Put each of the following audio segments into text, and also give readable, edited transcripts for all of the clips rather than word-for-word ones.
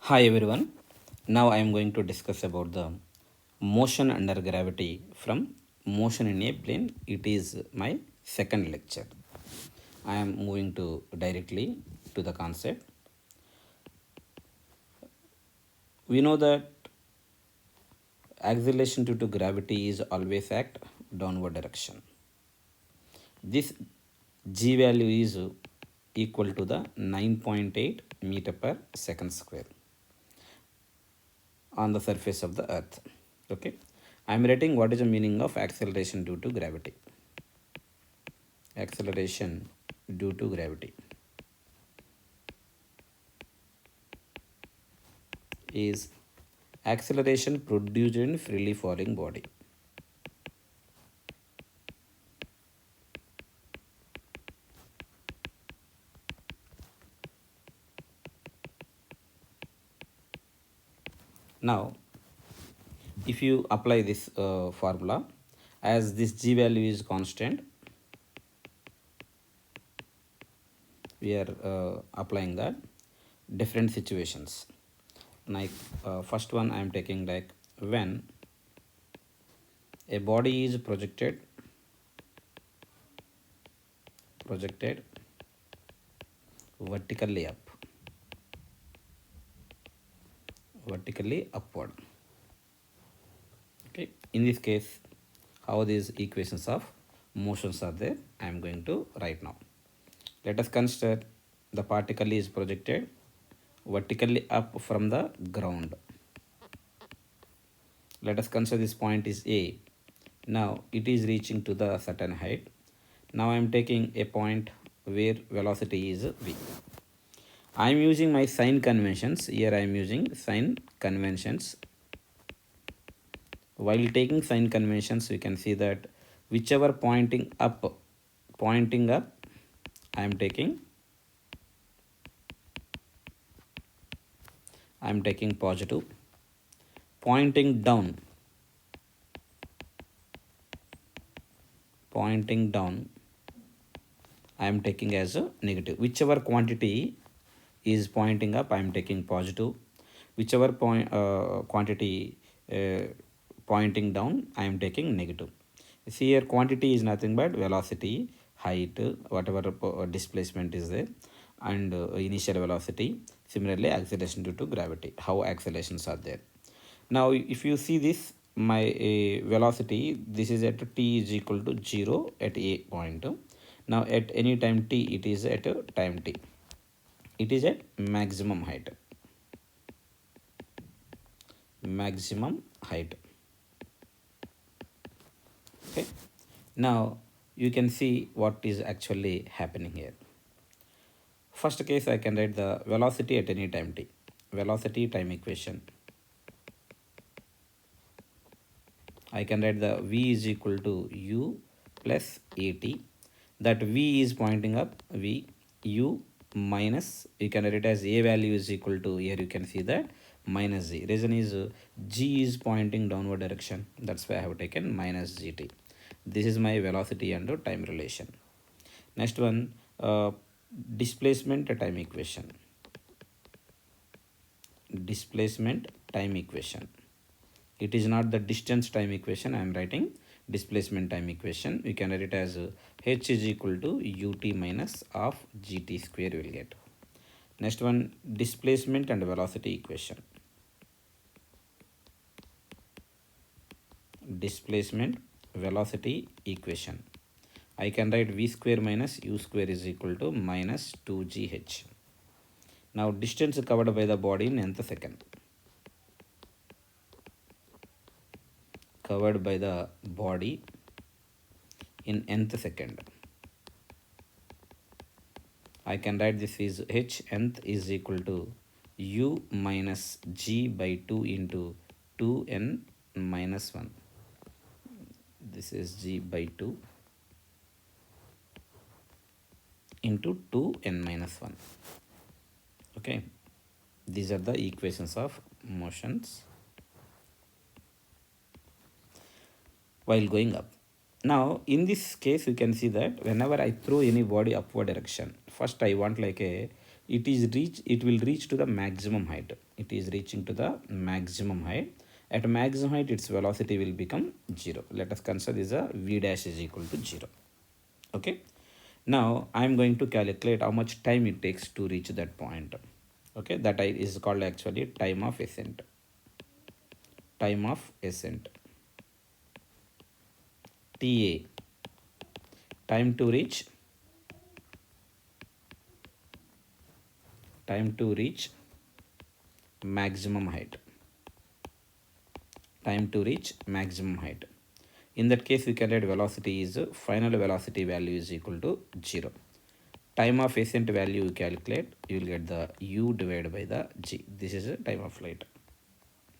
Hi everyone. Now I am going to discuss about the motion under gravity from motion in a plane. It is my second lecture. I am moving to directly to the concept. We know that acceleration due to gravity is always act downward direction. This g value is equal to the 9.8 meter per second square on the surface of the earth. Okay, I am writing what is the meaning of acceleration due to gravity. Acceleration due to gravity is acceleration produced in freely falling body. Now if you apply this formula, as this g value is constant, we are applying that different situations. Like first one I am taking, like when a body is projected vertically upward. Okay, in this case, how these equations of motions are there, I am going to write now. Let us consider the particle is projected vertically up from the ground. Let us consider this point is A. Now it is reaching to the certain height. Now I am taking a point where velocity is V. I am using my sign conventions. Here I am using sign conventions. While taking sign conventions, we can see that whichever pointing up, I am taking positive. Pointing down, I am taking as a negative. Whichever quantity is pointing up, I am taking positive. Whichever quantity pointing down, I am taking negative. See here, quantity is nothing but velocity, height, whatever displacement is there, and initial velocity. Similarly, acceleration due to gravity, how accelerations are there. Now if you see this, my velocity, this is at t is equal to 0 at a point. Now at any time t, it is at time t, it is at maximum height. Okay, now you can see what is actually happening here. First case, I can write the velocity at any time t, velocity time equation. I can write the v is equal to u plus at. That v is pointing up, v, u minus, you can write it as a value is equal to, here you can see that minus z. Reason is g is pointing downward direction, that's why I have taken minus gt. This is my velocity and time relation. Next one, displacement time equation. It is not the distance time equation, I am writing displacement time equation. We can write it as h is equal to ut minus of gt square you will get. Next one, displacement and velocity equation. Displacement velocity equation. I can write v square minus u square is equal to minus 2gh. Now distance covered by the body in nth second. Covered by the body in nth second. I can write this is h nth is equal to u minus g by 2 into 2n minus 1. This is g by 2 into 2n minus 1. Okay, these are the equations of motions while going up. Now in this case, you can see that whenever I throw any body upward direction, first I want like a it will reach to the maximum height. It is reaching to the maximum height. At maximum height, its velocity will become 0. Let us consider this a v dash is equal to 0. Okay. Now I am going to calculate how much time it takes to reach that point. Okay, that is called actually time of ascent. Time of ascent. TA. Time to reach. Time to reach maximum height. Time to reach maximum height. In that case, we can write velocity is final velocity value is equal to 0. Time of ascent value you calculate, you will get the u divided by the g. This is the time of flight.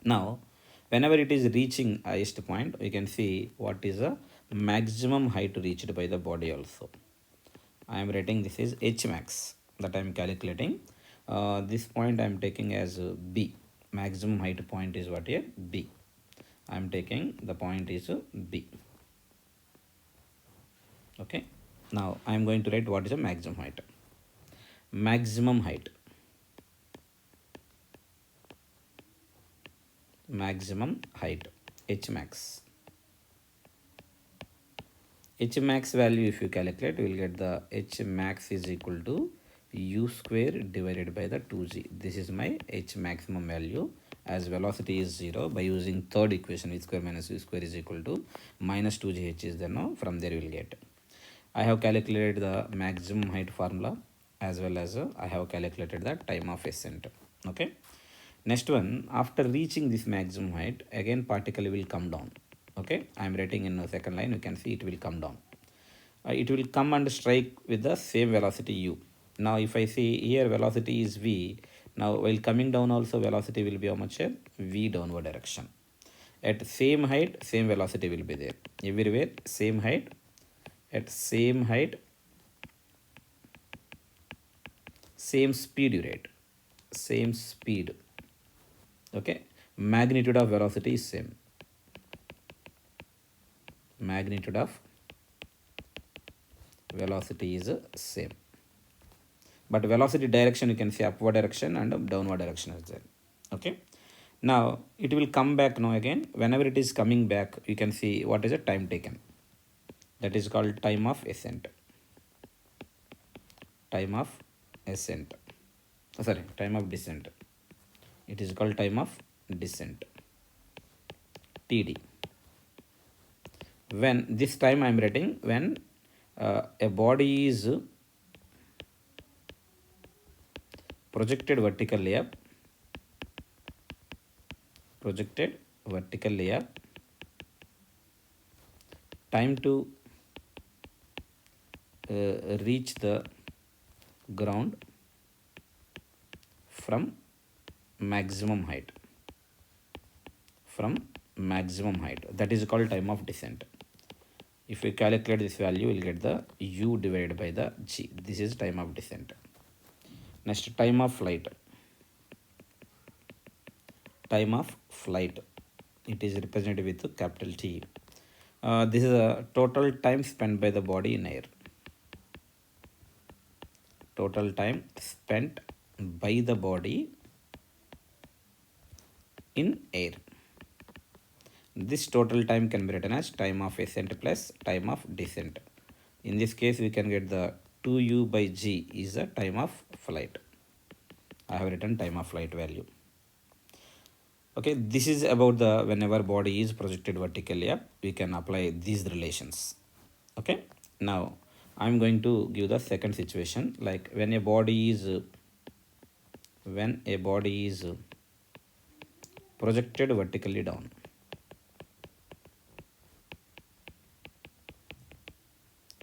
Now, whenever it is reaching highest point, we can see what is the maximum height reached by the body also. I am writing this is h max that I am calculating. This point I am taking as b. Maximum height point is what here? B. I am taking the point is B. Okay. Now I am going to write what is the maximum height. Maximum height. Maximum height. H max. H max value if you calculate, you will get the H max is equal to u square divided by the 2g. This is my H maximum value. As velocity is 0, by using third equation, v square minus u square is equal to minus 2gh is there. Now from there you will get. I have calculated the maximum height formula as well as I have calculated the time of ascent. Okay. Next one, after reaching this maximum height, again particle will come down. Okay, I am writing in the second line, you can see it will come down. It will come and strike with the same velocity u. Now if I see here velocity is v, now while coming down also velocity will be how much here? V downward direction. At same height, same velocity will be there. Everywhere same height, at same height, same speed rate, same speed. Okay, magnitude of velocity is same. Magnitude of velocity is same. But velocity direction you can see upward direction and downward direction is there. Okay. Now it will come back now again. Whenever it is coming back, you can see what is the time taken. That is called time of ascent. Time of ascent. Sorry, time of descent. It is called time of descent. TD. When this time I am writing when a body is projected vertically up, time to reach the ground from maximum height. That is called time of descent. If we calculate this value, we will get the u divided by the g. This is time of descent. Next, time of flight. Time of flight. It is represented with capital T. This is a total time spent by the body in air. Total time spent by the body in air. This total time can be written as time of ascent plus time of descent. In this case, we can get the 2u by g is the time of flight. I have written time of flight value. Okay, this is about the whenever body is projected vertically up, we can apply these relations. Okay, now I am going to give the second situation, like when a body is projected vertically down.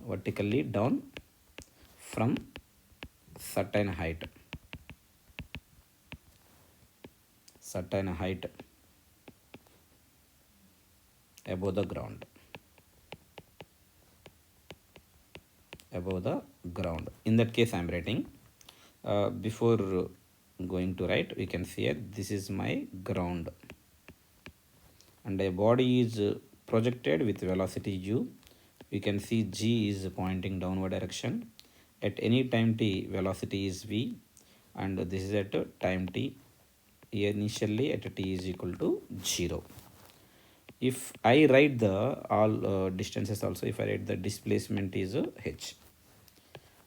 Vertically down from certain height above the ground. In that case I am writing before going to write, we can see it, this is my ground and a body is projected with velocity u. We can see g is pointing downward direction. At any time t, velocity is v. and this is at time t, initially at t is equal to 0. If I write the all distances also, if I write the displacement is h,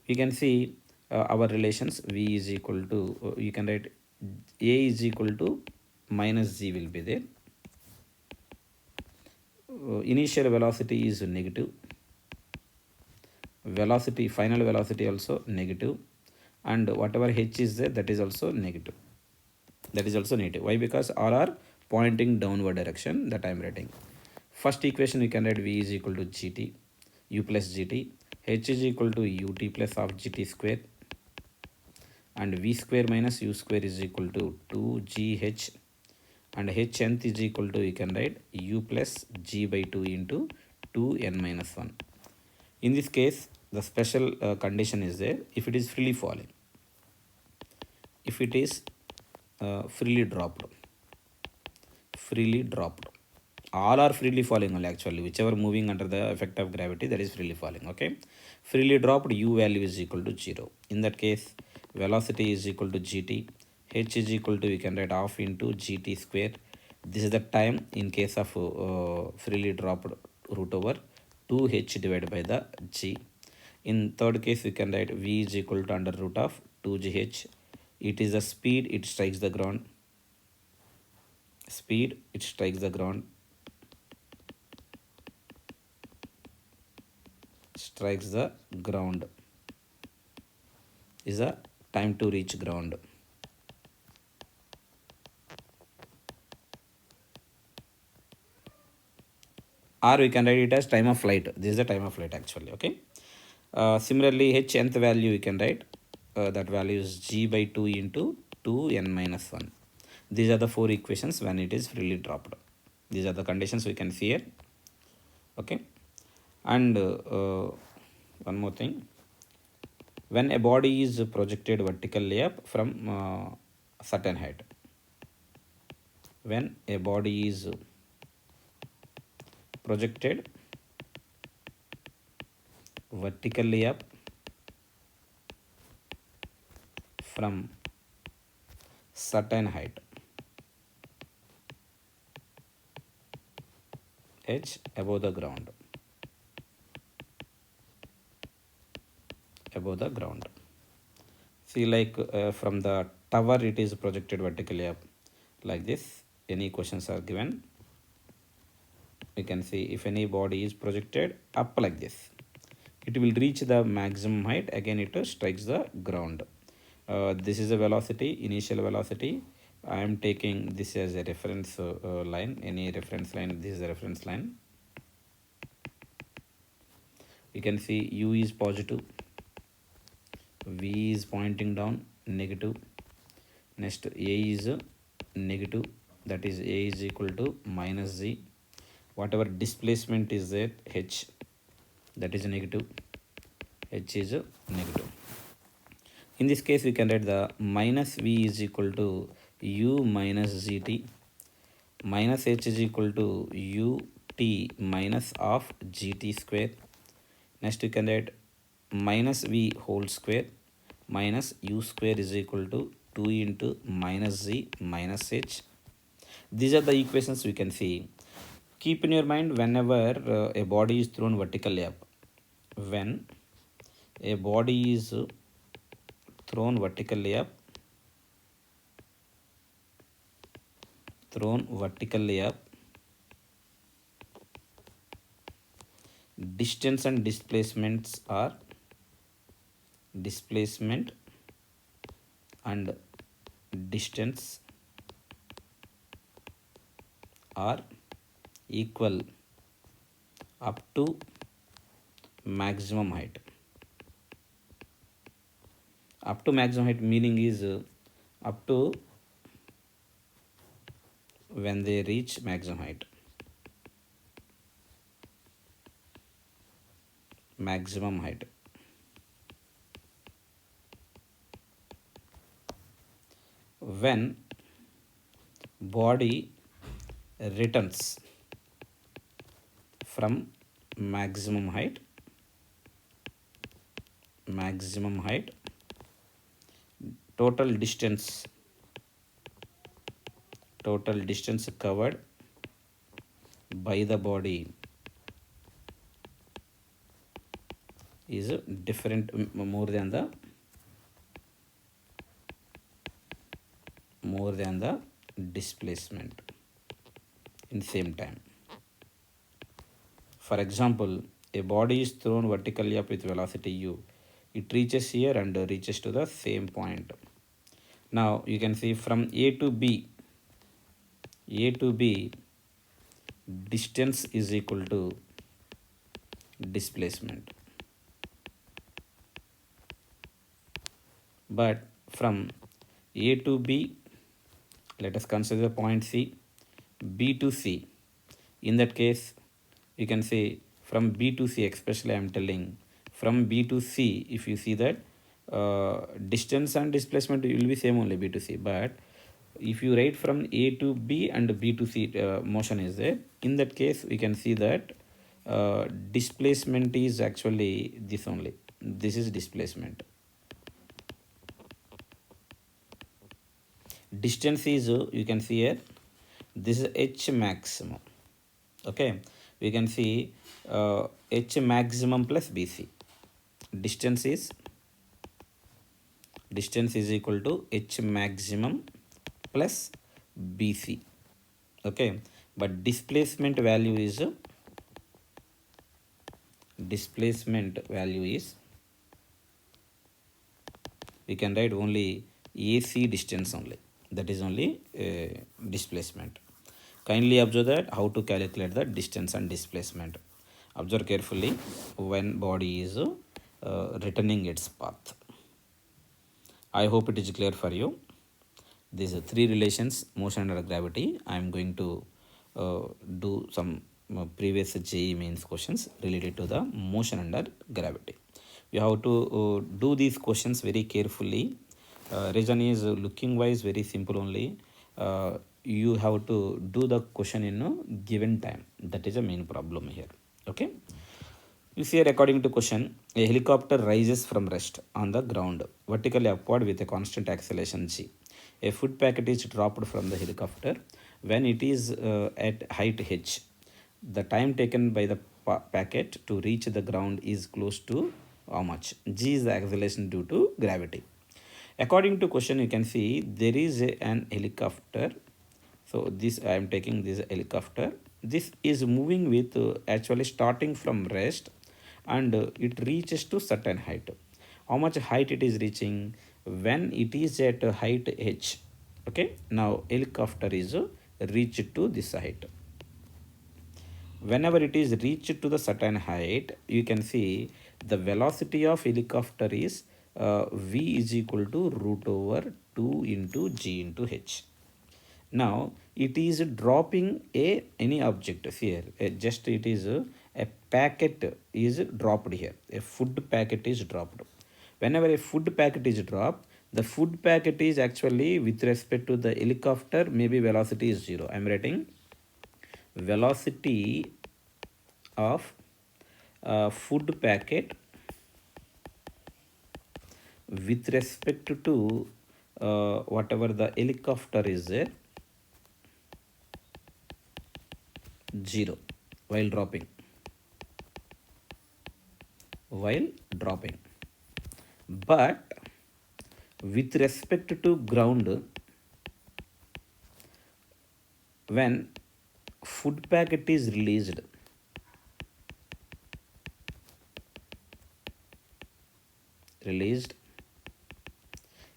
we can see our relations. V is equal to, you can write a is equal to minus g will be there. Initial velocity is negative, velocity, final velocity also negative, and whatever h is there, that is also negative, that is also negative. Why? Because all are pointing downward direction that I am writing. First equation we can write v is equal to gt, u plus gt, h is equal to ut plus of gt square, and v square minus u square is equal to 2gh, and h nth is equal to, you can write u plus g by 2 into 2n minus 1. In this case, the special condition is there if it is freely falling. If it is freely dropped, all are freely falling only actually, whichever moving under the effect of gravity, that is freely falling. Okay, freely dropped, u value is equal to 0. In that case, velocity is equal to gt, h is equal to, you can write half into gt square. This is the time in case of freely dropped, root over 2h divided by the g. In third case, we can write v is equal to under root of 2gh. It is the speed it strikes the ground. Speed it strikes the ground. Strikes the ground is a time to reach ground. Or we can write it as time of flight. This is the time of flight actually. Okay. Similarly, h nth value we can write, that value is g by 2 into 2n minus 1. These are the four equations when it is freely dropped. These are the conditions we can see here. Okay. And one more thing, when a body is projected vertically up from a certain height, when a body is projected vertically up from certain height, h above the ground, see, like from the tower it is projected vertically up like this. Any questions are given, we can see if any body is projected up like this, it will reach the maximum height, again it strikes the ground. This is a velocity, initial velocity. I am taking this as a reference line, any reference line, this is a reference line. You can see u is positive, v is pointing down negative, next a is negative, that is a is equal to minus z, whatever displacement is there, h, that is negative, h is negative. In this case, we can write the minus v is equal to u minus gt, minus h is equal to ut minus of gt square. Next, we can write minus v whole square minus u square is equal to 2 into minus z minus h. These are the equations we can see. Keep in your mind, whenever a body is thrown vertically up, when a body is thrown vertically up, distance and displacements are displacement and distance are equal up to maximum height. Up to maximum height meaning is up to when they reach maximum height. Maximum height. When body returns from maximum height, total distance covered by the body is different, more than the displacement in same time. For example, a body is thrown vertically up with velocity u. It reaches here and reaches to the same point. Now you can see from A to B, distance is equal to displacement. But from A to B, let us consider point C, B to C. In that case, you can say from B to C, especially I am telling from B to C, if you see that distance and displacement will be same only B to C. But if you write from A to B and B to C motion is there, in that case we can see that displacement is actually this only. This is displacement. Distance is you can see here, this is H maximum. Okay, we can see H maximum plus BC. Distance is equal to H maximum plus BC. Okay, but displacement value is we can write only AC distance only. That is only displacement. Kindly observe that how to calculate the distance and displacement. Observe carefully when body is returning its path. I hope it is clear for you. These are three relations, motion under gravity. I am going to do some previous JEE mains questions related to the motion under gravity. You have to do these questions very carefully. Reason is looking wise very simple only. You have to do the question in a given time. That is the main problem here. Okay. You see here, according to question, a helicopter rises from rest on the ground vertically upward with a constant acceleration g. A food packet is dropped from the helicopter when it is at height h. The time taken by the packet to reach the ground is close to how much? G is the acceleration due to gravity. According to question, you can see there is an helicopter. So this I am taking this helicopter. This is moving with actually starting from rest and it reaches to certain height. How much height it is reaching when it is at height h? Okay, now helicopter is reached to this height. Whenever it is reached to the certain height, you can see the velocity of helicopter is v is equal to root over 2 into g into h. Now it is dropping any object here. Just it is a packet is dropped here. A food packet is dropped. Whenever a food packet is dropped, the food packet is actually with respect to the helicopter, maybe velocity is 0. I am writing velocity of food packet with respect to whatever the helicopter is there, 0 while dropping. But with respect to ground, when food packet is released,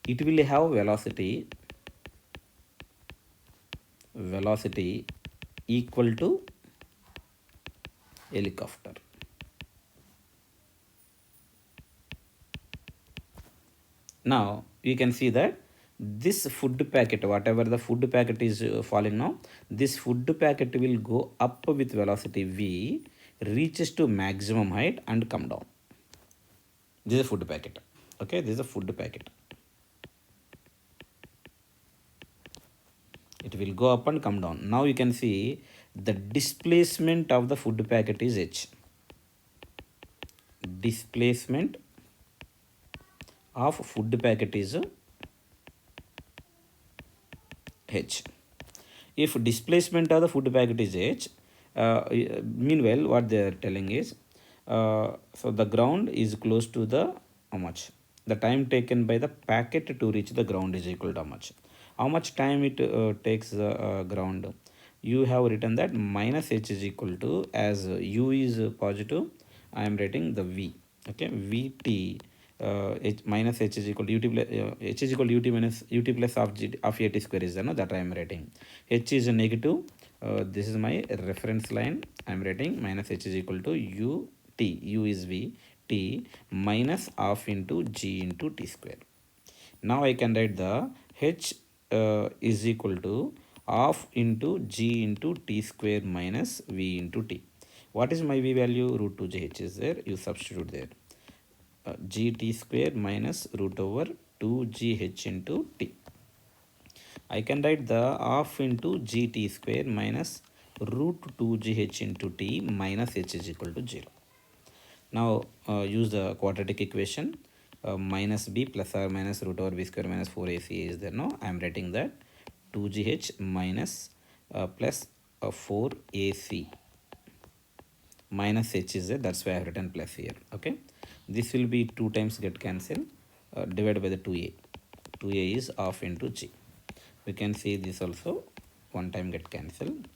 it will have velocity equal to helicopter. Now you can see that this food packet, whatever the food packet is falling now, this food packet will go up with velocity v, reaches to maximum height and come down. This is a food packet. Okay, this is a food packet. It will go up and come down. Now you can see the displacement of the food packet is h. Displacement of food packet is h. If displacement of the food packet is h, meanwhile what they are telling is, so the ground is close to the how much? The time taken by the packet to reach the ground is equal to how much? How much time it takes the ground? You have written that minus h is equal to, as u is positive, I am writing the v. Okay, vt h minus h is equal to ut plus, h is equal to ut minus ut plus of g of at square is there, no, that I am writing. H is a negative. This is my reference line. I am writing minus h is equal to u t. U is v, t minus half into g into t square. Now I can write the h is equal to half into g into t square minus v into t. What is my v value? Root 2gh is there. You substitute there. Gt square minus root over 2gh into t. I can write the half into gt square minus root 2gh into t minus h is equal to 0. Now use the quadratic equation. Minus b plus or minus root over b square minus 4ac is there. Now I am writing that 2gh minus plus 4ac minus h is there. That's why I have written plus here. Okay, this will be 2 times get cancelled, divided by the 2a. 2a is half into g. We can see this also 1 time get cancelled.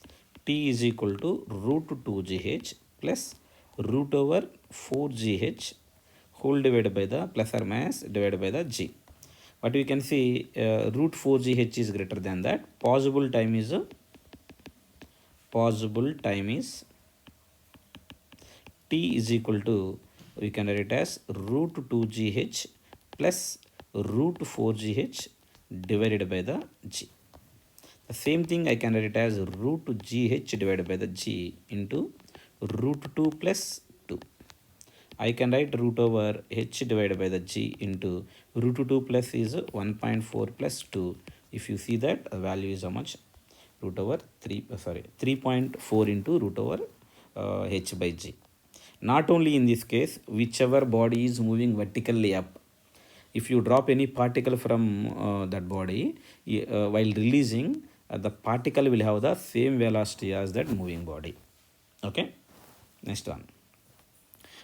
T is equal to root 2gh plus root over 4gh whole divided by the plus or minus divided by the g. But we can see root 4gh is greater than that. Possible time is t is equal to, we can write it as root 2gh plus root 4gh divided by the g. The same thing I can write it as root gh divided by the g into root 2 plus 2. I can write root over h divided by the g into root 2 plus is 1.4 plus 2. If you see that, the value is how much? Root over 3.4 into root over h by g. Not only in this case, whichever body is moving vertically up, if you drop any particle from that body, while releasing, the particle will have the same velocity as that moving body. Okay, next one.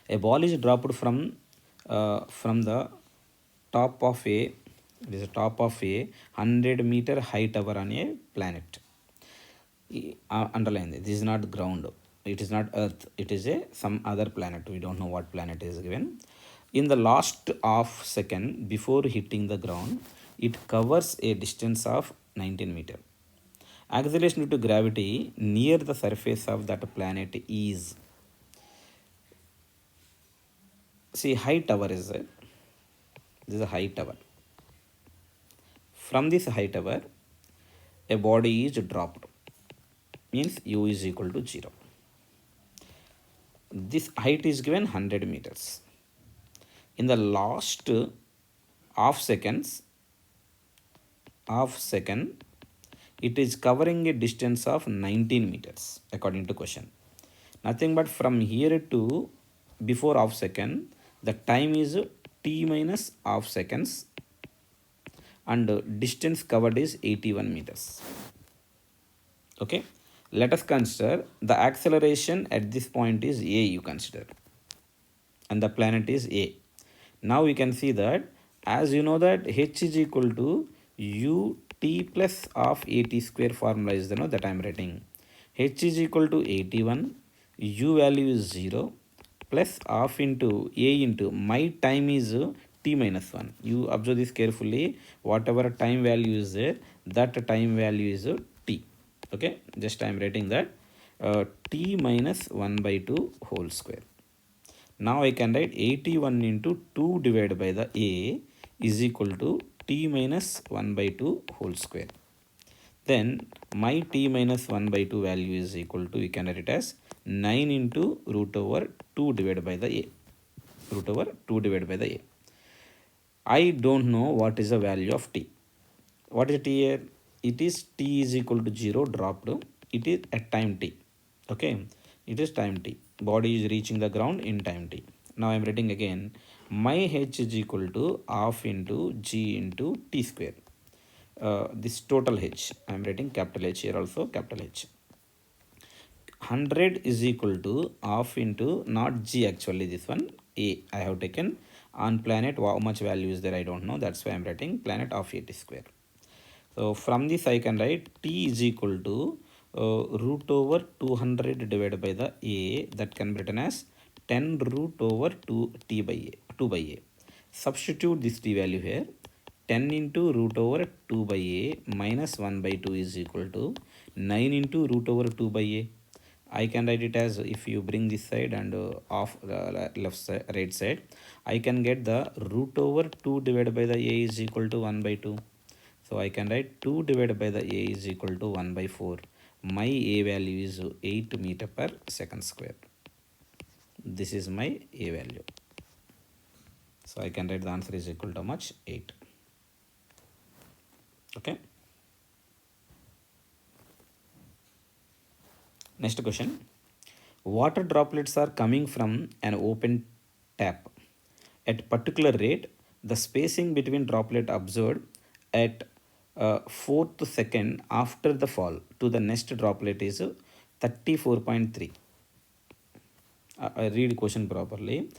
A ball is dropped from the top of a 100-meter high tower on a planet. Underline this. This is not ground. It is not Earth. It is some other planet. We don't know what planet is given. In the last half second before hitting the ground, it covers a distance of 19 meters. Acceleration due to gravity near the surface of that planet is, see, high tower is there. This is a high tower. From this high tower, a body is dropped. Means u is equal to 0. This height is given 100 meters. In the last half second, it is covering a distance of 19 meters according to question. Nothing but from here to before half second, the time is t minus half seconds and distance covered is 81 meters. Okay, let us consider the acceleration at this point is a, you consider, and the planet is a. Now we can see that, as you know that h is equal to ut plus of at square formula is the, that I am writing. H is equal to 81, u value is 0 plus half into a into my time is t minus 1. You observe this carefully. Whatever time value is there, that time value is t. Okay, just I am writing that t minus 1 by 2 whole square. Now I can write 81 into 2 divided by the a is equal to t minus 1 by 2 whole square. Then my t minus 1 by 2 value is equal to, we can write it as 9 into root over 2 divided by the a. Root over 2 divided by the a. I don't know what is the value of t. What is t here? It is t is equal to 0 dropped. It is at time t. Okay, it is time t. Body is reaching the ground in time t. Now I am writing again, my h is equal to half into g into t square. this total H. I am writing capital H here also, capital H. 100 is equal to half into, not G actually, this one, A. I have taken on planet, how much value is there, I don't know. That's why I'm writing planet of 80 square. So from this I can write T is equal to root over 200 divided by the A, that can be written as 10 root over 2 T by A, 2 by A. Substitute this T value here. 10 into root over 2 by A minus 1 by 2 is equal to 9 into root over 2 by A. I can write it as, if you bring this side and off the left side, right side, I can get the root over 2 divided by the A is equal to 1 by 2. So I can write 2 divided by the A is equal to 1 by 4. My A value is 8 meter per second square. This is my A value. So I can write the answer is equal to how much? 8. Okay. Next question. Water droplets are coming from an open tap. At particular rate, the spacing between droplet observed at fourth second after the fall to the next droplet is 34.3. I read question properly.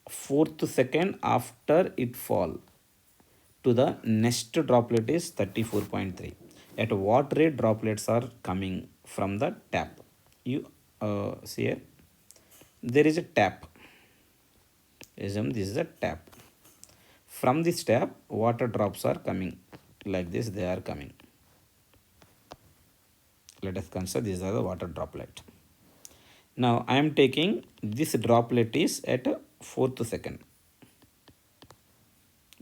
Fourth second after it fall to the next droplet is 34.3. At what rate droplets are coming from the tap? You see here, there is a tap. Assume this is a tap. From this tap, water drops are coming like this. They are coming. Let us consider these are the water droplet. Now I am taking this droplet is at a fourth second.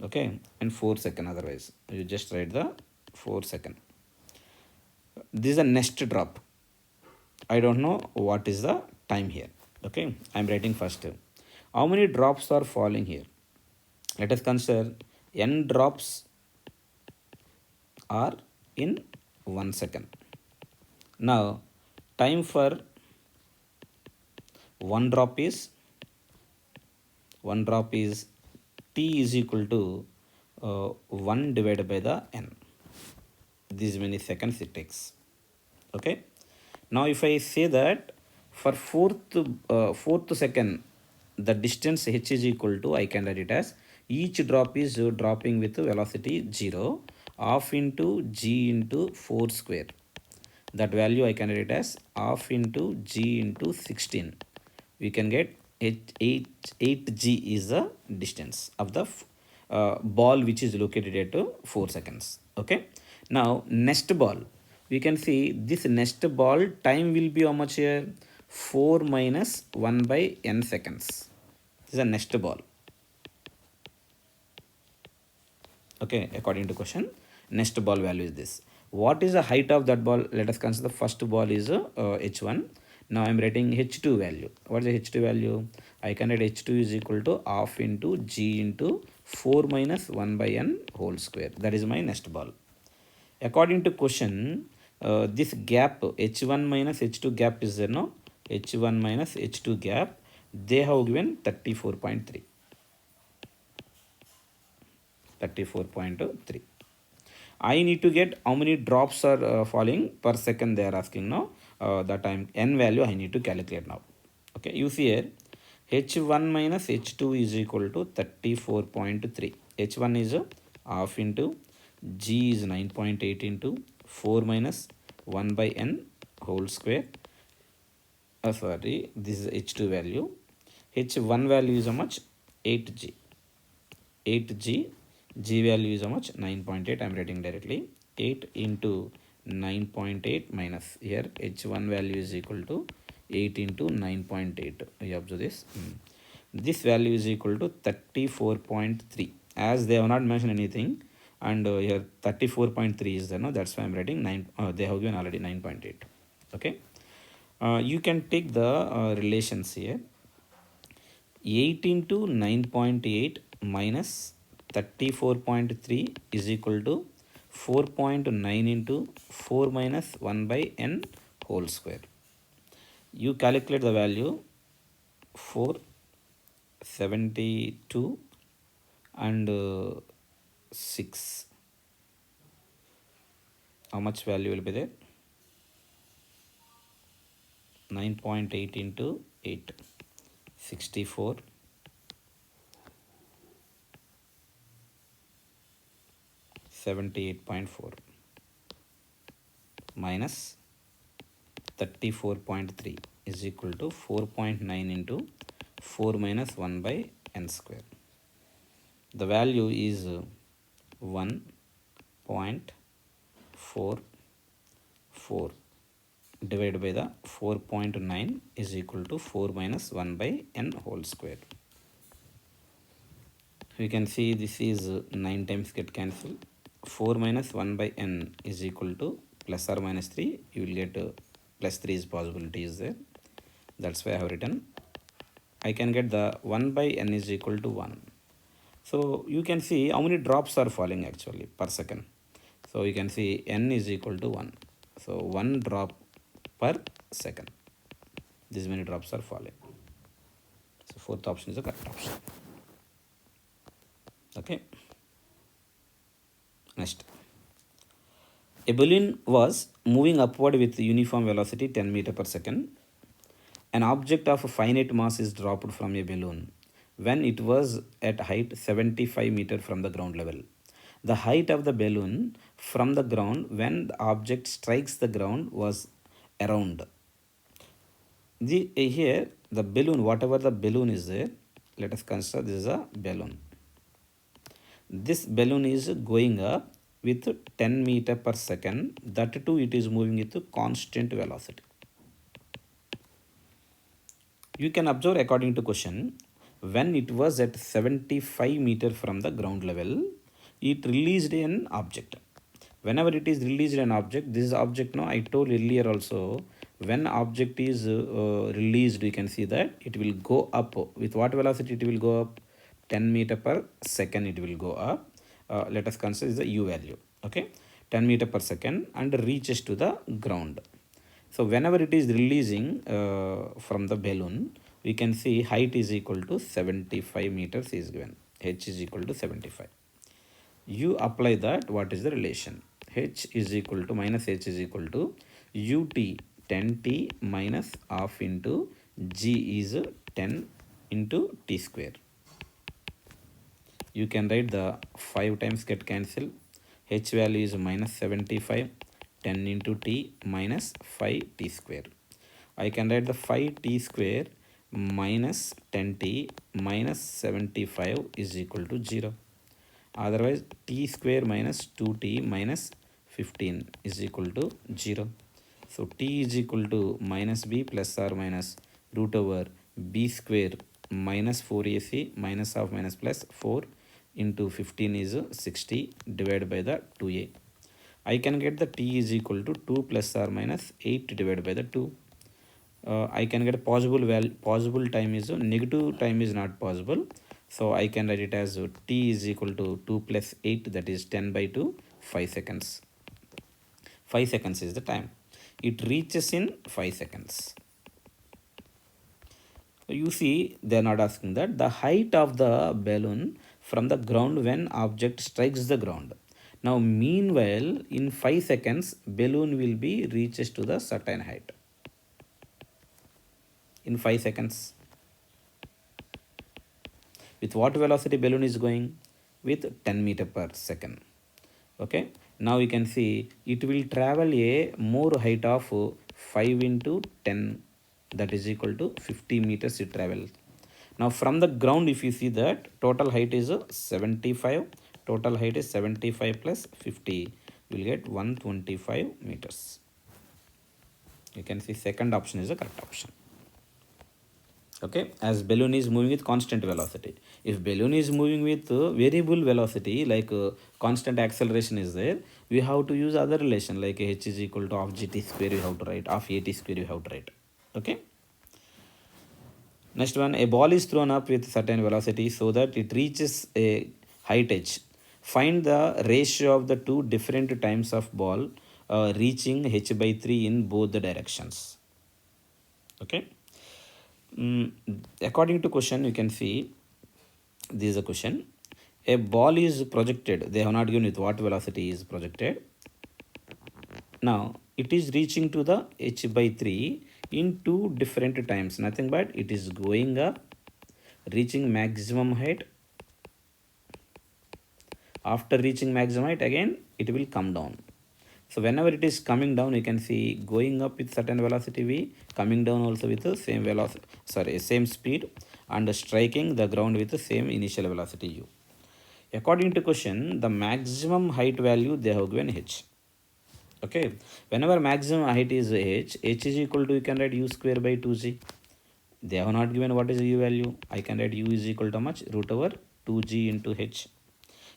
Okay, and 4 second. Otherwise, you just write the 4 second. This is a next drop. I don't know what is the time here. Okay, I am writing first. How many drops are falling here? Let us consider n drops are in 1 second. Now time for one drop is T is equal to 1 divided by the n. These many seconds it takes. Okay. Now if I say that for fourth second, the distance h is equal to, I can write it as, each drop is dropping with velocity 0, half into g into 4 square. That value I can write it as half into g into 16. We can get 8g is the distance of the ball which is located at 4 seconds. Okay. Now next ball, we can see this next ball time will be how much here? 4 minus 1 by n seconds. This is the next ball. Okay, according to question, next ball value is this. What is the height of that ball? Let us consider the first ball is h1. Now I am writing h2 value. What is the h2 value? I can write h2 is equal to half into g into 4 minus 1 by n whole square. That is my next ball. According to question, this gap h1 minus h2 gap is there, no? h1 minus h2 gap, they have given 34.3. 34.3. I need to get how many drops are falling per second they are asking now. That time n value I need to calculate now. Okay, you see here h1 minus h2 is equal to 34.3. h1 is half into g is 9.8 into 4 minus 1 by n whole square. Sorry, this is h2 value. h1 value is how much? 8g. 8g. G value is how much? 9.8. I am writing directly. 8 into 9.8 minus here h1 value is equal to 8 into 9.8. You observe this. This value is equal to 34.3. As they have not mentioned anything, and here 34.3 is there, no? That's why I am writing 9. They have given already 9.8. Okay. You can take the relations here. 8 into 9.8 minus 34.3 is equal to 4.9 into 4 minus 1 by n whole square. You calculate the value 472 and 6. how much value will be there? 9.8 into 8, 64, 78.4 minus 34.3 is equal to 4.9 into 4 minus 1 by n square. The value is 1.44 divided by the 4.9 is equal to 4 minus 1 by n whole square. We can see this is 9 times get cancelled. 4 minus 1 by n is equal to plus or minus 3. You will get plus 3 is possibility is there. That's why I have written. I can get the 1 by n is equal to 1. So you can see how many drops are falling actually per second. So you can see n is equal to 1. So 1 drop per second. These many drops are falling. So fourth option is the correct option. Okay. Next. A balloon was moving upward with uniform velocity 10 meter per second. An object of a finite mass is dropped from a balloon when it was at height 75 meter from the ground level. The height of the balloon from the ground when the object strikes the ground was around. Here the balloon, whatever the balloon is there, let us consider this is a balloon. This balloon is going up with 10 meter per second. That too it is moving with constant velocity. You can observe according to question, when it was at 75 meter from the ground level, it released an object. Whenever it is released an object, this object, no, I told earlier also, when object is released, you can see that it will go up. With what velocity it will go up? 10 meter per second it will go up. Let us consider the u value. Okay, 10 meter per second and reaches to the ground. So whenever it is releasing from the balloon, we can see height is equal to 75 meters is given. H is equal to 75. You apply that, what is the relation? H is equal to minus H is equal to ut 10t minus half into G is 10 into t square. You can write the 5 times get cancelled. H value is minus 75. 10 into t minus 5t square. I can write the 5t square minus 10t minus 75 is equal to 0. Otherwise, t square minus 2t minus 15 is equal to 0. So t is equal to minus b plus or minus root over b square minus 4ac minus half minus plus 4 into 15 is 60 divided by the 2a. I can get the t is equal to 2 plus or minus 8 divided by the 2. I can get possible time is negative time is not possible. So I can write it as t is equal to 2 plus 8, that is 10 by 2, 5 seconds. 5 seconds is the time. It reaches in 5 seconds. You see, they are not asking that. The height of the balloon from the ground when object strikes the ground. Now, meanwhile, in 5 seconds, balloon will be reaches to the certain height. In 5 seconds. With what velocity balloon is going? With 10 meter per second. Okay. Now you can see it will travel a more height of 5 into 10. That is equal to 50 meters it travels. Now from the ground, if you see that total height is 75. Total height is 75 plus 50. You will get 125 meters. You can see second option is the correct option. Okay, as balloon is moving with constant velocity. If balloon is moving with variable velocity, like constant acceleration is there, we have to use other relation like h is equal to half gt square you have to write, half at square you have to write. Okay. Next one, a ball is thrown up with certain velocity so that it reaches a height h. Find the ratio of the two different times of ball reaching h by 3 in both the directions. Okay. According to question, you can see this is a question. A ball is projected. They have not given with what velocity is projected. Now it is reaching to the h by 3 in two different times, nothing but it is going up, reaching maximum height. After reaching maximum height, again it will come down. So whenever it is coming down, you can see going up with certain velocity v, coming down also with the same velocity, same speed, and striking the ground with the same initial velocity u. According to question, the maximum height value they have given h. Okay, whenever maximum height is h is equal to, you can write u square by 2g. They have not given what is the u value. I can write u is equal to much, root over 2g into h.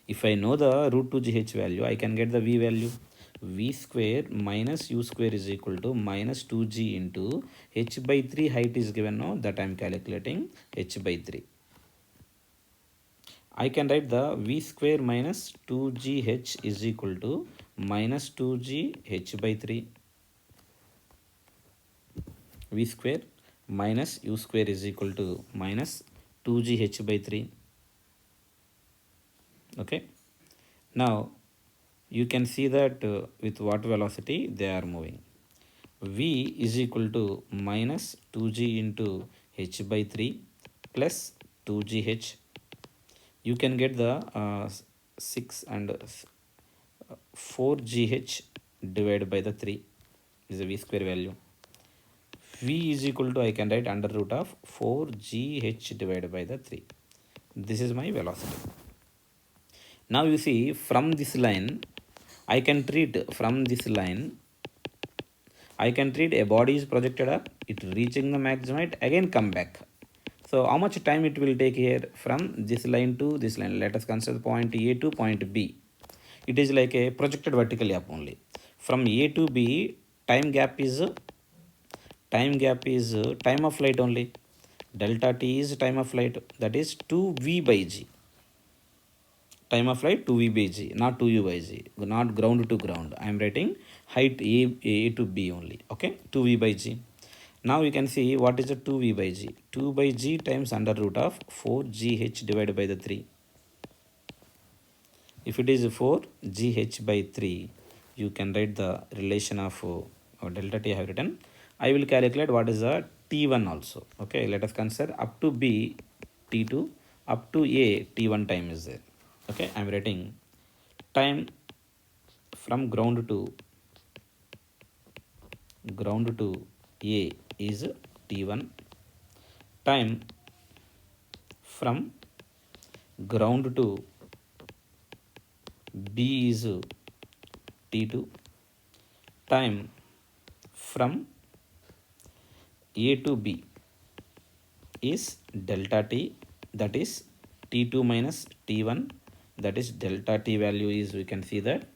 If I know the root 2g h value, I can get the v value. V square minus u square is equal to minus 2g into h by 3 height is given now, that I am calculating h by 3. I can write the v square minus 2gh is equal to minus 2gh by 3. V square minus u square is equal to minus 2gh by 3. Okay. Now you can see that with what velocity they are moving. V is equal to minus 2g into h by 3 plus 2gh. You can get the 6 and 4gh divided by the 3 is the v square value. V is equal to, I can write under root of 4gh divided by the 3. This is my velocity. Now you see from this line, I can treat from this line, I can treat a body is projected up, it reaching the maximum height, again come back. So how much time it will take here from this line to this line? Let us consider point A to point B. It is like a projected vertically up only. From A to B, time gap is time of flight only. Delta t is time of flight, that is 2v by g. Time of flight 2v by g, not 2u by g, not ground to ground. I am writing height A to B only. Okay, 2v by g. Now you can see what is the 2v by g. 2 by g times under root of 4gh divided by the 3. If it is 4gh by 3, you can write the relation of delta t I have written. I will calculate what is the t1 also. Okay, let us consider up to b t2, up to a t1 time is there. Okay, I am writing time from ground to a is t1, time from ground to b is t2, time from a to b is delta t, that is t2 minus t1, that is delta t value is, we can see that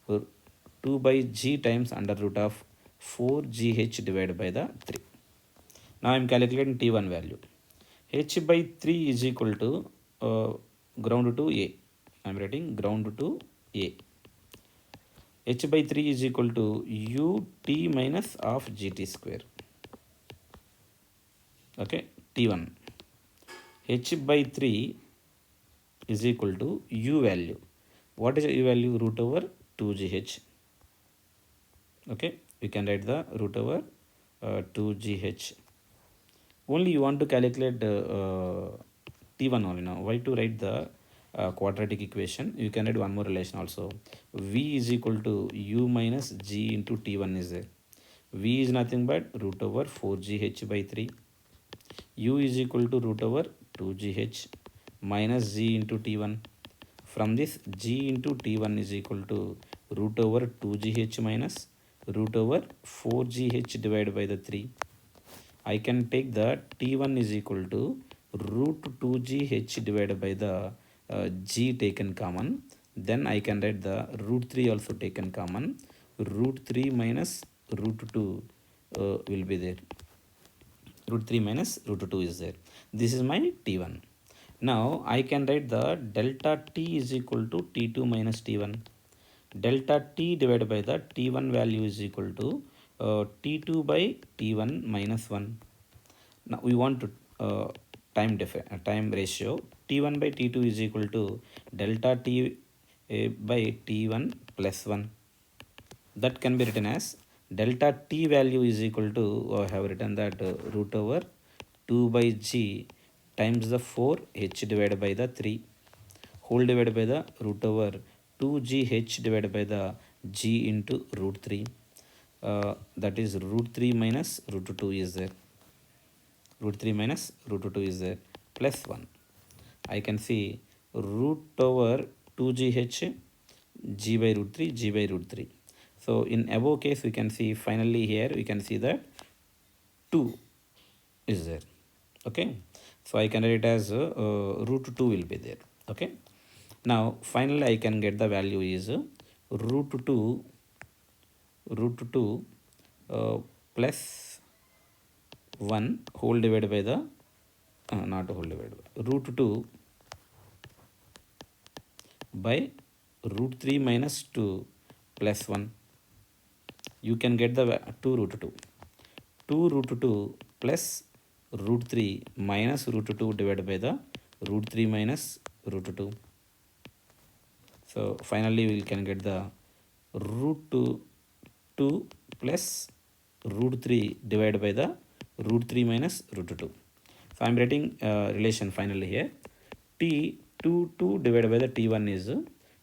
2 by g times under root of 4gh divided by the 3. Now I am calculating t1 value. H by 3 is equal to ground to a. I am writing ground to a. H by 3 is equal to ut minus of gt square. Okay, t1. H by 3 is equal to u value. What is the u value? Root over 2gh. Okay, we can write the root over 2gh. Only you want to calculate t1 only now. Why to write the quadratic equation? You can write one more relation also. V is equal to u minus g into t1 is there. V is nothing but root over 4gh by 3. U is equal to root over 2gh minus g into t1. From this, g into t1 is equal to root over 2gh minus root over 4gh divided by the 3. I can take the t1 is equal to root 2gh divided by the g taken common. Then I can write the root 3 also taken common. Root 3 minus root 2 will be there. Root 3 minus root 2 is there. This is my t1. Now I can write the delta t is equal to t2 minus t1. Delta t divided by the t1 value is equal to t2 by t1 minus 1. Now we want to time ratio. T1 by t2 is equal to delta t by t1 plus 1. that can be written as delta t value is equal to, I have written that root over 2 by g times the 4 h divided by the 3 whole divided by the root over 2gh divided by the g into root 3. That is root 3 minus root 2 is there. Root 3 minus root 2 is there, plus 1. I can see root over 2gh g by root 3 g by root 3. So in above case we can see, finally here we can see that 2 is there. Okay, so I can write it as root 2 will be there. Okay, now finally I can get the value is root 2 plus 1 whole divided by the not whole divided by root 2 by root 3 minus 2 plus 1. You can get the 2 root 2. 2 root 2 plus root 3 minus root 2 divided by the root 3 minus root 2. So finally we can get the root 2 plus root 3 divided by the root 3 minus root 2. So I am writing relation finally here. T22 divided by the T1 is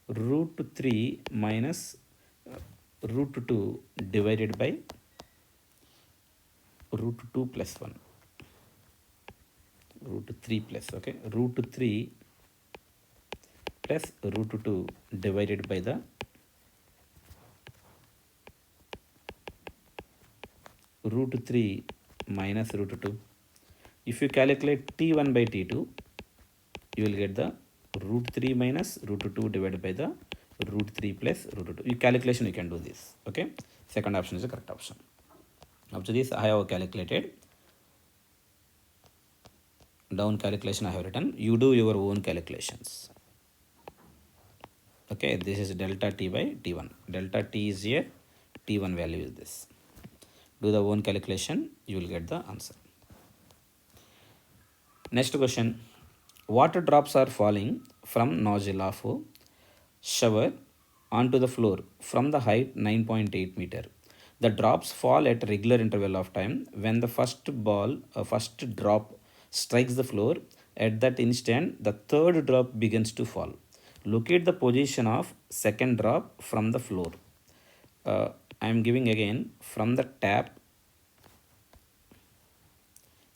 root 3 minus root 2 divided by root 2 plus 1. Root 3 plus, okay, root 3 plus root 2 divided by the root 3 minus root 2. If you calculate T1 by T2, you will get the root 3 minus root 2 divided by the root 3 plus root 2. You calculation you can do this. Okay, second option is the correct option. After this I have calculated. Down calculation I have written. You do your own calculations. Okay, this is delta t by t1. Delta t is here, t1 value is this. Do the own calculation, you will get the answer. Next question. Water drops are falling from nozzle of shower onto the floor from the height 9.8 meter. The drops fall at regular interval of time. When the first drop strikes the floor, at that instant the third drop begins to fall. Locate the position of second drop from the floor. I am giving again from the tap.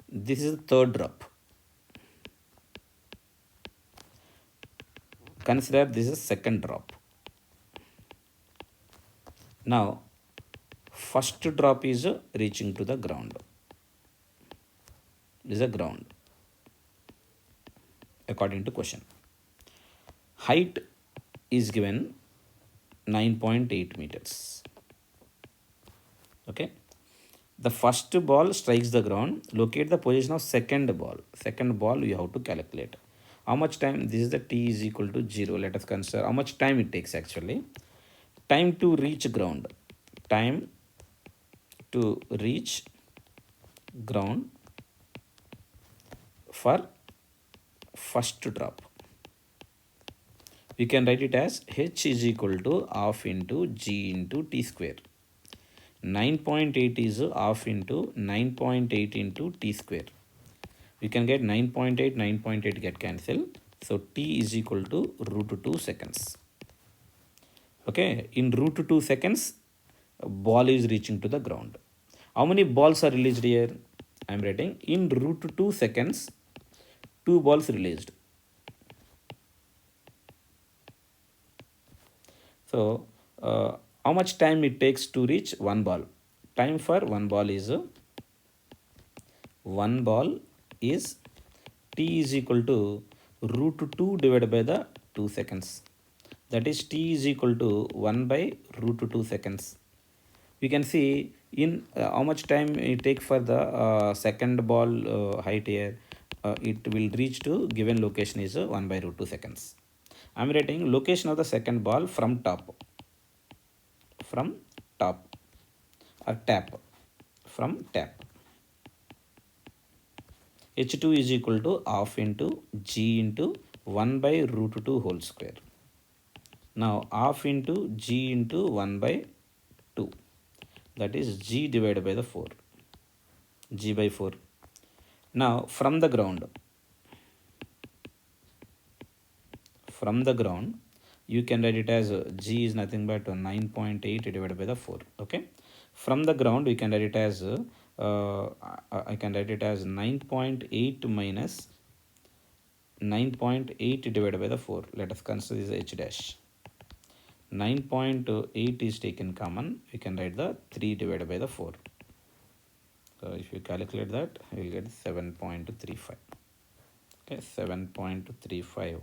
This is the third drop. Consider this is second drop. Now first drop is reaching to the ground. This is a ground according to question. Height is given 9.8 meters. Okay, the first ball strikes the ground. Locate the position of second ball. Second ball you have to calculate. How much time? This is the t is equal to 0. Let us consider how much time it takes actually. Time to reach ground. Time to reach ground for first drop. We can write it as h is equal to half into g into t square. 9.8 is half into 9.8 into t square. We can get 9.8, 9.8 get cancelled. So t is equal to root 2 seconds. Okay, in root 2 seconds, a ball is reaching to the ground. How many balls are released here? I am writing in root 2 seconds, 2 balls released. So how much time it takes to reach one ball? Time for one ball is t is equal to root 2 divided by the 2 seconds. That is t is equal to 1 by root 2 seconds. We can see in how much time it take for the second ball height here. It will reach to given location is 1 by root 2 seconds. I am writing location of the second ball from top or tap, from tap. H2 is equal to half into g into 1 by root 2 whole square. Now half into g into 1 by that is G divided by the 4, G by 4. Now from the ground, you can write it as G is nothing but 9.8 divided by the 4. Okay, from the ground we can write it as I can write it as 9.8 minus 9.8 divided by the 4. Let us consider this H dash. 9.8 is taken common, we can write the 3 divided by the 4. So if you calculate that, you will get 7.35. Okay, 7.35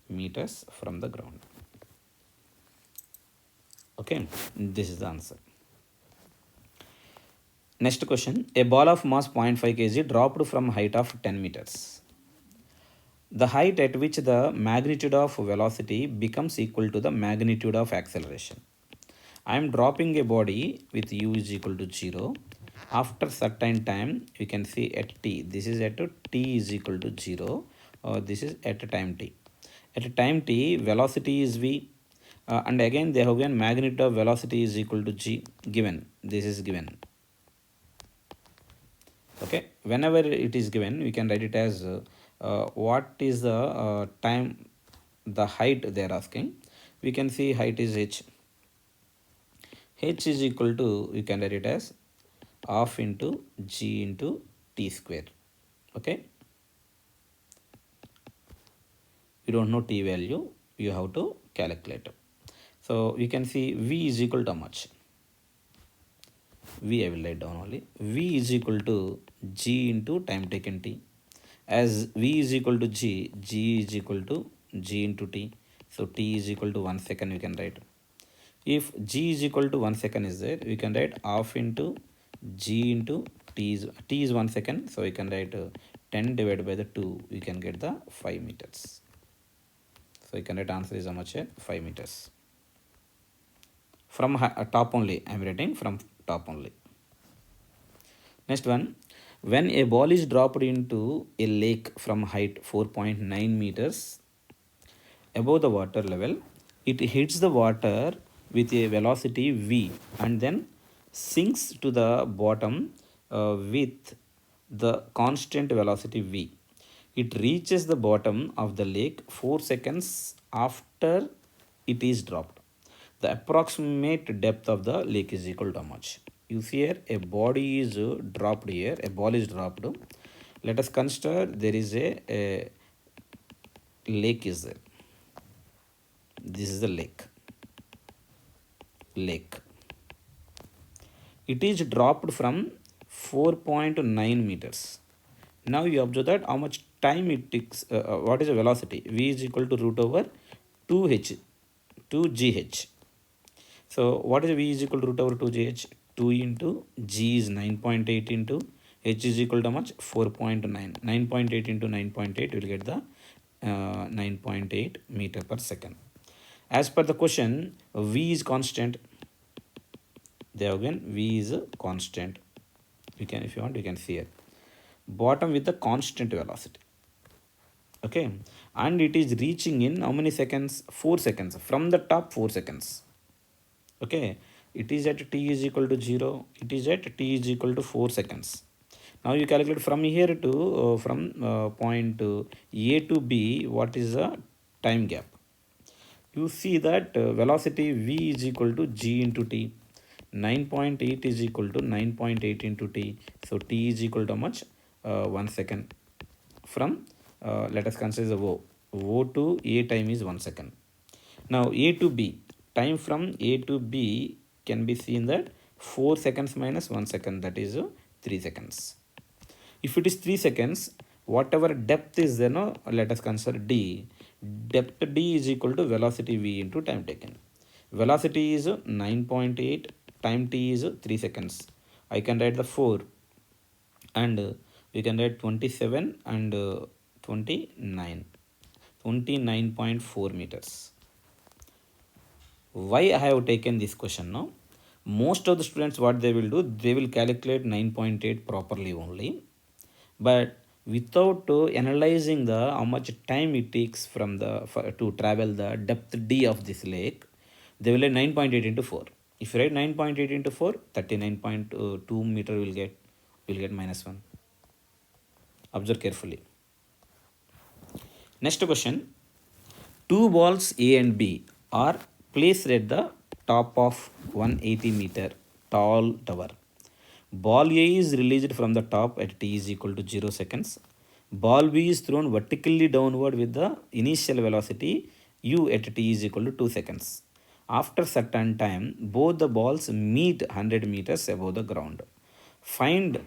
meters from the ground. Okay, this is the answer. Next question, a ball of mass 0.5 kg dropped from height of 10 meters. The height at which the magnitude of velocity becomes equal to the magnitude of acceleration. I am dropping a body with u is equal to 0. After certain time, you can see at t, this is at t is equal to 0, this is at time t. At time t, velocity is v, and again they have given magnitude of velocity is equal to g, given, this is given. Okay, whenever it is given, we can write it as what is the time, the height they are asking. We can see height is h. H is equal to, we can write it as half into g into t square. Okay, you don't know t value, you have to calculate. So we can see v is equal to how much? V I will write down only. V is equal to g into time taken t. As V is equal to g, g is equal to g into t. So t is equal to 1 second, we can write. If g is equal to 1 second is there, we can write half into g into t is 1 second. So we can write 10 divided by the 2, we can get the 5 meters. So you can write answer is how much? 5 meters. From top only, I am writing from top only. Next one, when a ball is dropped into a lake from height 4.9 meters above the water level, it hits the water with a velocity v and then sinks to the bottom with the constant velocity v. It reaches the bottom of the lake 4 seconds after it is dropped. The approximate depth of the lake is equal to how much? You see here a body is dropped here, a ball is dropped. Let us consider there is a lake is there. This is the lake. It is dropped from 4.9 meters. Now you observe that how much time it takes, what is the velocity? V is equal to root over 2gh. So what is V is equal to root over 2gh? 2 into g is 9.8 into h is equal to how much? 4.9. 9.8 into 9.8 will get the 9.8 meter per second. As per the question, V is constant. There again V is a constant. You can, if you want, you can see it. Bottom with the constant velocity. Okay, and it is reaching in how many seconds? 4 seconds. From the top 4 seconds. Okay, it is at t is equal to 0. It is at t is equal to 4 seconds. Now you calculate from here to from point A to B, what is the time gap? You see that velocity v is equal to g into t. 9.8 is equal to 9.8 into t. So t is equal to how much? 1 second. From let us consider the O to A time is 1 second. Now A to B, time from A to B can be seen that 4 seconds minus 1 second, that is 3 seconds. If it is 3 seconds, whatever depth is there, no, let us consider d. Depth d is equal to velocity v into time taken. Velocity is 9.8, time t is 3 seconds. I can write the 4 and we can write 27 and 29. 29.4 meters. Why I have taken this question now? Most of the students, what they will do, they will calculate 9.8 properly only, but without analyzing the how much time it takes from the to travel the depth d of this lake, they will let 9.8 into 4. If you write 9.8 into 4, 39.2 meter will get -1. Observe carefully. Next question. Two balls A and B are placed at the top of 180-meter tall tower. Ball A is released from the top at t is equal to 0 seconds. Ball B is thrown vertically downward with the initial velocity u at t is equal to 2 seconds. After certain time, both the balls meet 100 meters above the ground. Find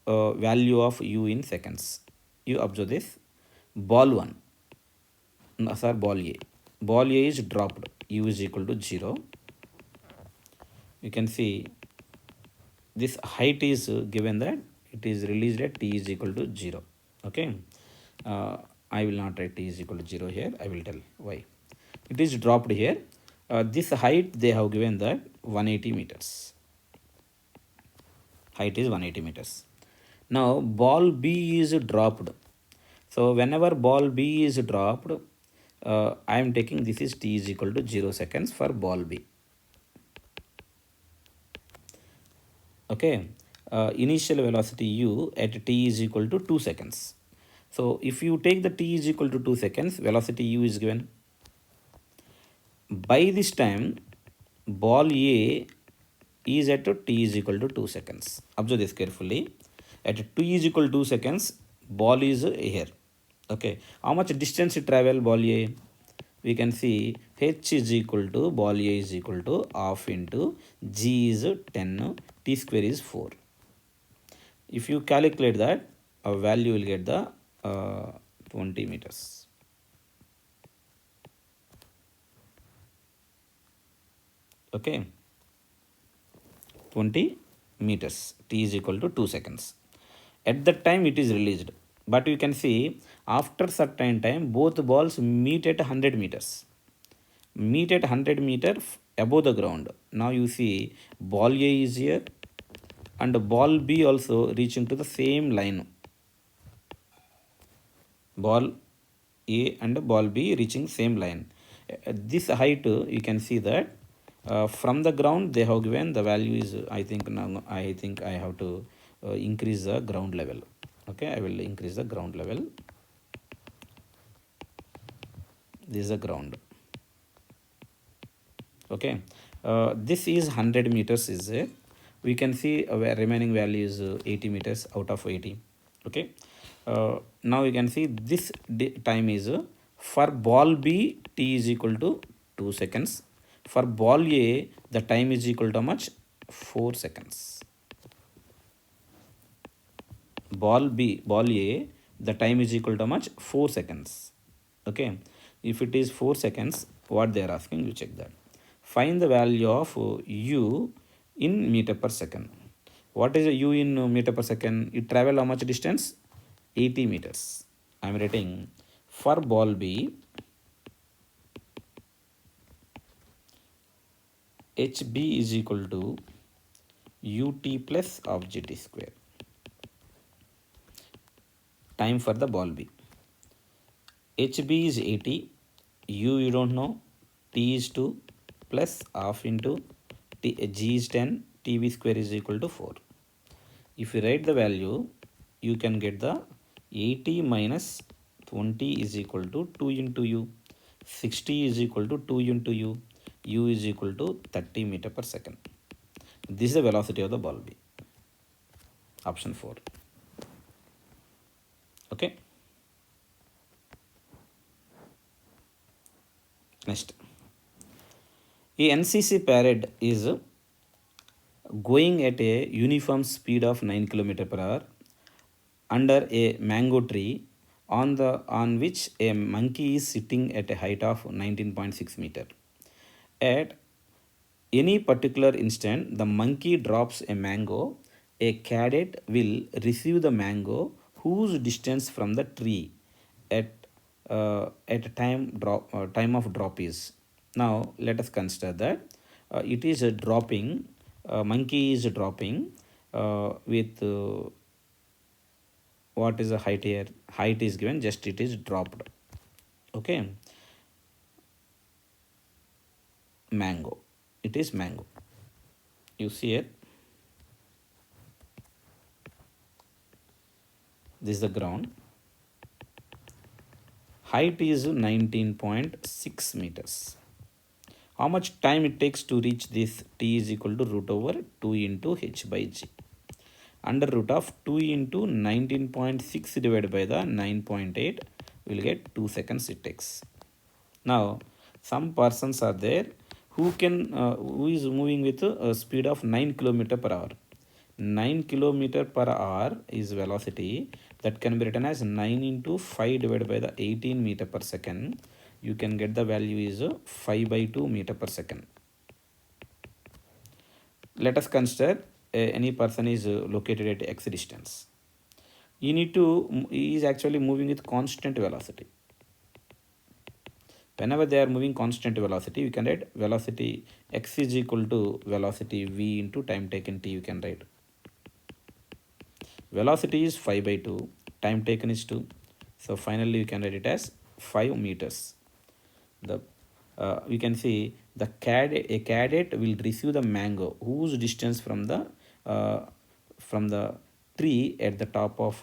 value of u in seconds. You observe this. Ball 1. No, sir, ball A. Ball A is dropped. U is equal to 0. You can see this height is given that it is released at t is equal to 0. Okay. I will not write t is equal to 0 here. I will tell why. It is dropped here. This height they have given that 180 meters. Height is 180 meters. Now ball B is dropped. So whenever ball B is dropped, I am taking this is t is equal to 0 seconds for ball B. Okay. Initial velocity u at t is equal to 2 seconds. So if you take the t is equal to 2 seconds, velocity u is given. By this time, ball A is at t is equal to 2 seconds. Observe this carefully. At t is equal to 2 seconds, ball is here. Okay. How much distance it travel ball A? We can see h is equal to ball A is equal to half into g is 10, t square is 4. If you calculate that, a value will get the 20 meters. Okay. 20 meters. T is equal to 2 seconds. At that time it is released. But you can see after certain time both balls meet at 100 meters. Meet at 100 meters above the ground. Now you see ball A is here and ball B also reaching to the same line. Ball A and ball B reaching same line. This height you can see that from the ground they have given the value is I think I have to increase the ground level. Okay, I will increase the ground level. This is the ground. Okay, this is 100 meters is there. We can see remaining value is 80 meters out of 80. Okay, now you can see this time is for ball B t is equal to 2 seconds. For ball A the time is equal to how much? 4 seconds. Ball A the time is equal to how much? 4 seconds. Okay, if it is 4 seconds, what they are asking, you check that. Find the value of u in meter per second. What is u in meter per second? It travel how much distance? 80 meters. I am writing for ball B, HB is equal to ut plus of gt square. Time for the ball B. HB is 80, u you don't know, t is 2 plus half into g is 10, tv square is equal to 4. If you write the value, you can get the 80 minus 20 is equal to 2 into u. 60 is equal to 2 into u is equal to 30 meter per second. This is the velocity of the ball B. Option 4. Okay. Next. A NCC parade is going at a uniform speed of 9 km per hour under a mango tree on which a monkey is sitting at a height of 19.6 meter. At any particular instant, the monkey drops a mango. A cadet will receive the mango whose distance from the tree at time of drop is. Now let us consider that it is a dropping. Monkey is dropping with what is the height here? Height is given, just it is dropped. Okay. Mango. It is mango. You see it. This is the ground. Height is 19.6 meters. How much time it takes to reach this? T is equal to root over 2 into h by g. Under root of 2 into 19.6 divided by the 9.8, we will get 2 seconds it takes. Now, some persons are there who is moving with a speed of 9 km per hour. 9 km per hour is velocity that can be written as 9 into 5 divided by the 18 meter per second. You can get the value is 5 by 2 meter per second. Let us consider any person is located at x distance. He is actually moving with constant velocity. Whenever they are moving constant velocity, you can write velocity x is equal to velocity v into time taken t. You can write velocity is 5 by 2, time taken is 2. So finally you can write it as 5 meters. We can see a cadet will receive the mango whose distance from the tree at the top of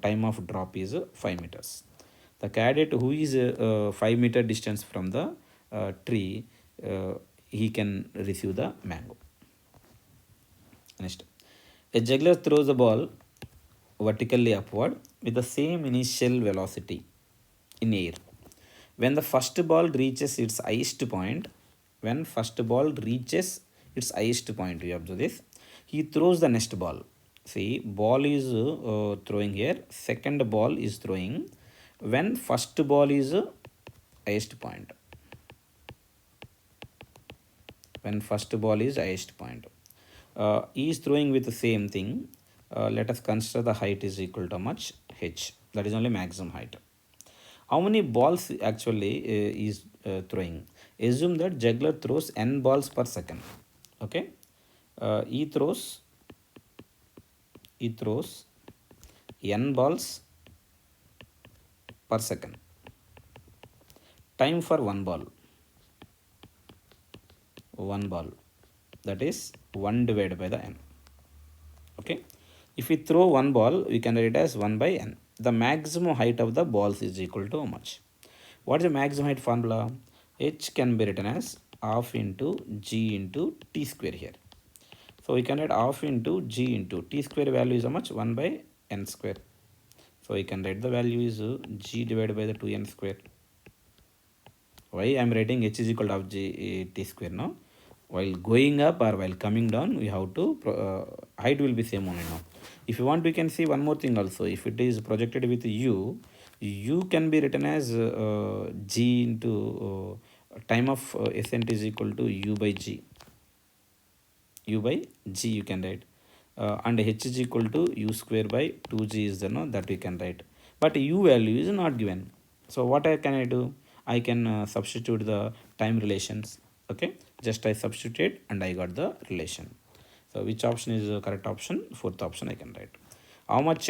time of drop is 5 meters. The cadet who is 5 meter distance from the tree, he can receive the mango. Next, a juggler throws the ball vertically upward with the same initial velocity in air. When the first ball reaches its highest point, we observe this, he throws the next ball. See, ball is throwing here, second ball is throwing when first ball is highest point. When first ball is highest point. He is throwing with the same thing. Let us consider the height is equal to how much? H. That is only maximum height. How many balls actually is throwing? Assume that juggler throws n balls per second. Okay. He throws n balls per second. Time for one ball. That is 1 divided by the n. Okay. If we throw one ball, we can write it as 1 by n. The maximum height of the balls is equal to how much? What is the maximum height formula? H can be written as half into g into t square here. So we can write half into g into t square value is how much? 1 by n square. So we can write the value is g divided by the 2n square. Why I am writing h is equal to half g t square now? While going up or while coming down, we have to height will be same only now. If you want, we can see one more thing also. If it is projected with u can be written as g into time of ascent is equal to u by g. You can write, and h is equal to u square by 2g is the no that we can write. But u value is not given. So what can I do? I can substitute the time relations. Okay, just I substitute and I got the relation. So which option is the correct option? Fourth option I can write. How much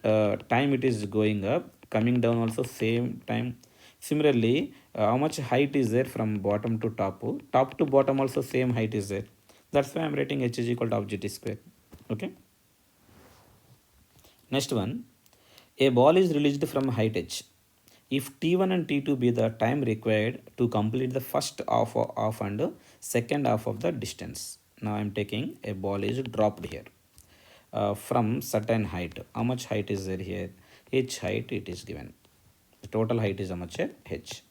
time it is going up, coming down also same time. Similarly, how much height is there from bottom to top? Top to bottom also same height is there. That's why I am writing h is equal to half g t square. Okay. Next one, a ball is released from height h. If T1 and T2 be the time required to complete the first half and second half of the distance. Now I am taking a ball is dropped here from certain height. How much height is there here? H height it is given. The total height is how much here? H.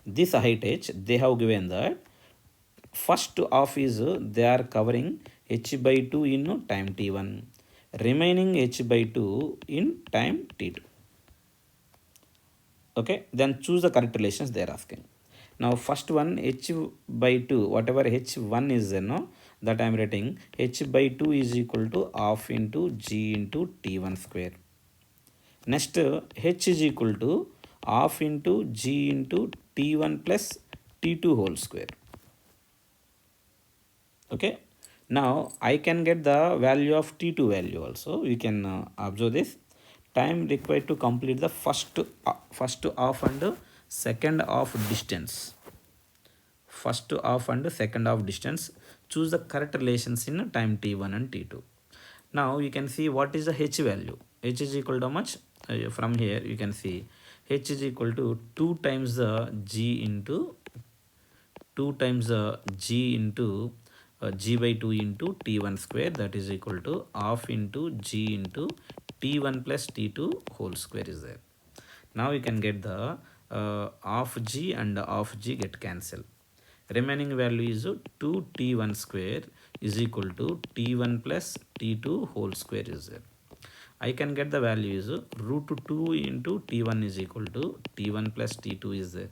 This height h, they have given that first half is they are covering h by 2 in time T1. Remaining h by 2 in time T2. Okay, then choose the correct relations they are asking. Now first one h by 2, whatever h1 is there, no, that I am writing h by 2 is equal to half into g into t1 square. Next h is equal to half into g into t1 plus t2 whole square. Okay, now I can get the value of t2 value also. We can observe this. Time required to complete the first half and second half distance. First half and second half distance. choose the correct relations in time t1 and t2. Now you can see what is the h value. H is equal to how much? From here you can see h is equal to 2 times the g into 2 times g into g by 2 into t1 square, that is equal to half into g into t1 plus t2 whole square is there. Now you can get the half g and half g get cancelled. Remaining value is 2 t1 square is equal to t1 plus t2 whole square is there. I can get the value is root 2 into t1 is equal to t1 plus t2 is there.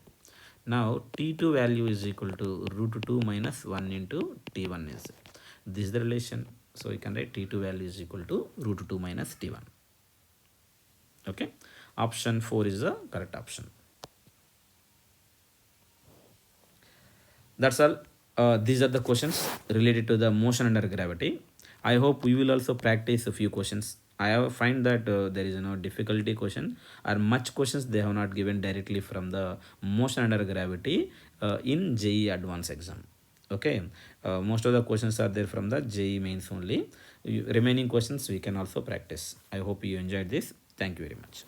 Now t2 value is equal to root 2 minus 1 into t1 is there. This is the relation. So you can write t2 value is equal to root 2 minus t1. Okay. Option 4 is the correct option. That's all. These are the questions related to the motion under gravity. I hope we will also practice a few questions. I have find that there is no difficulty question or much questions they have not given directly from the motion under gravity in JEE advanced exam. Okay, most of the questions are there from the JEE mains only. Remaining questions we can also practice. I hope you enjoyed this. Thank you very much.